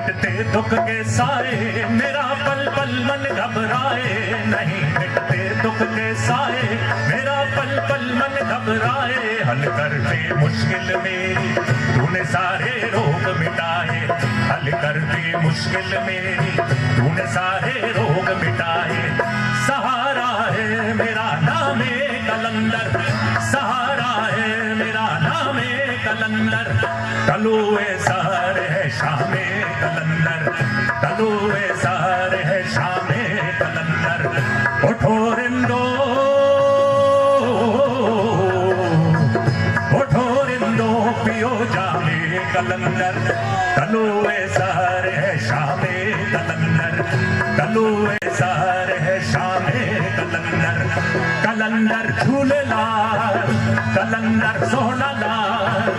मिटते दुख के साए, मेरा पल पल मन घबराए, नहीं मिटते दुख के साए, मेरा पल पल मन घबराए। हल कर दे मुश्किल मेरी, तूने सारे रोग मिटाए, हल कर दे मुश्किल मेरी, तूने सारे रोग मिटाए। सहारा है मेरा नामे कलंदर, सहारा है मेरा नामे कलंदर, तलुए सार है शामे कलंदर, तलुए सार है शामे कलंदर। उठो रिंदो, उठो रिंदो पियो जामे कलंदर, तलुए सार है शामे कलंदर, तलुए सार है शामे कलंदर। कलंदर झूलेलाल, कलंदर सोहना लाल,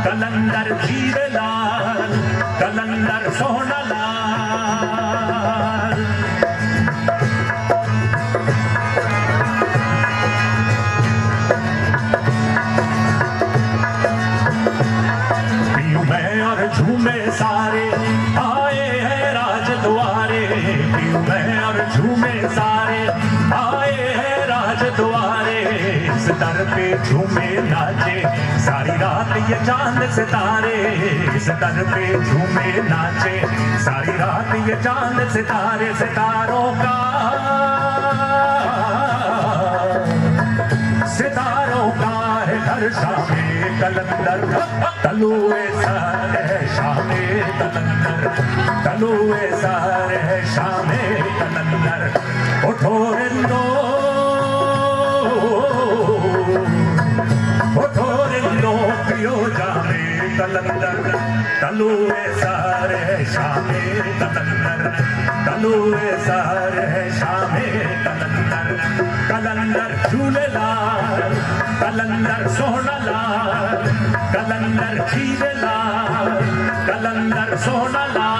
कलंदर जीवेलाल, कलंदर सोहना लाल। पीयूं मैं और झूमे सारे, आए हैं राज द्वारे, पीयूं मैं और झूमे सारे, आए हैं राज द्वारे। इस दर पे झूमे नाचे सारी रात ये चांद सितारे, इस दर पे झूमे नाचे सारी रात ये चांद सितारे। सितारों का, सितारों का है घर शामे कलंदर, तलुए सार है शामे कलंदर, तलुए सार है शामे कलंदर। उठो रिंदो, उठो रिंदो पियो जामे कलंदर, तलुए सार है शामे कलंदर, तलुए सार है शामे कलंदर। कलंदर झूलेलाल, कलंदर सोहना लाल, कलंदर जीवेलाल, कलंदर सोहना लाल।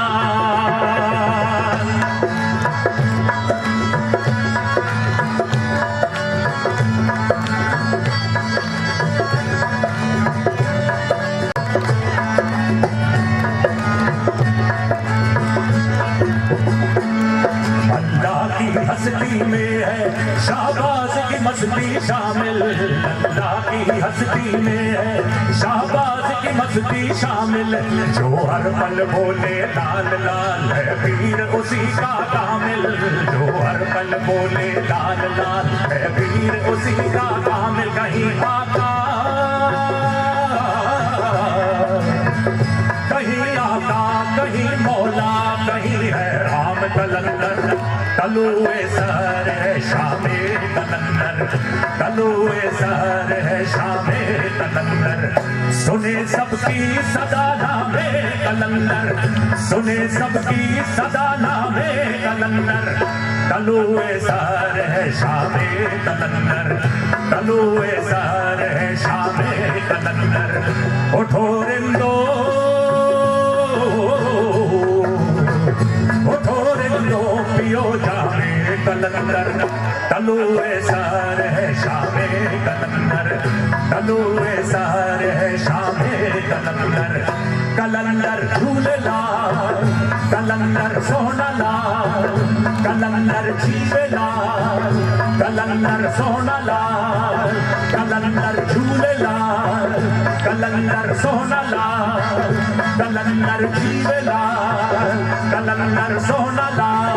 हस्ती में है शाहबाज की मस्ती शामिल, अल्लाह की हस्ती में है शाहबाज की मस्ती शामिल। जो हर पल बोले लाल लाल है वीर उसी का कामिल, जो हर पल बोले लाल लाल है वीर उसी का कामिल। कहीं आका, कहीं आका, कहीं मौला, कहीं है राम कलंदर, तलुए सार है शामे कलंदर, तलुए सार है शामे कलंदर। सुने सबकी सदा नामे कलंदर, सुने सबकी सदा नामे कलंदर, तलुए सार है शामे कलंदर, तलुए सार है शामे कलंदर। उठो रिंदो, उठो रिंदो पियो जामे कलंदर, तलुए सार है शामे कलंदर, तलुए सार है शामे कलंदर। कलंदर झूलेलाल, कलंदर सोहना लाल, कलंदर जीवेलाल, कलंदर सोहना लाल, कलंदर झूलेलाल, कलंदर सोहना लाल, कलंदर जीवेलाल, कलंदर सोहना लाल।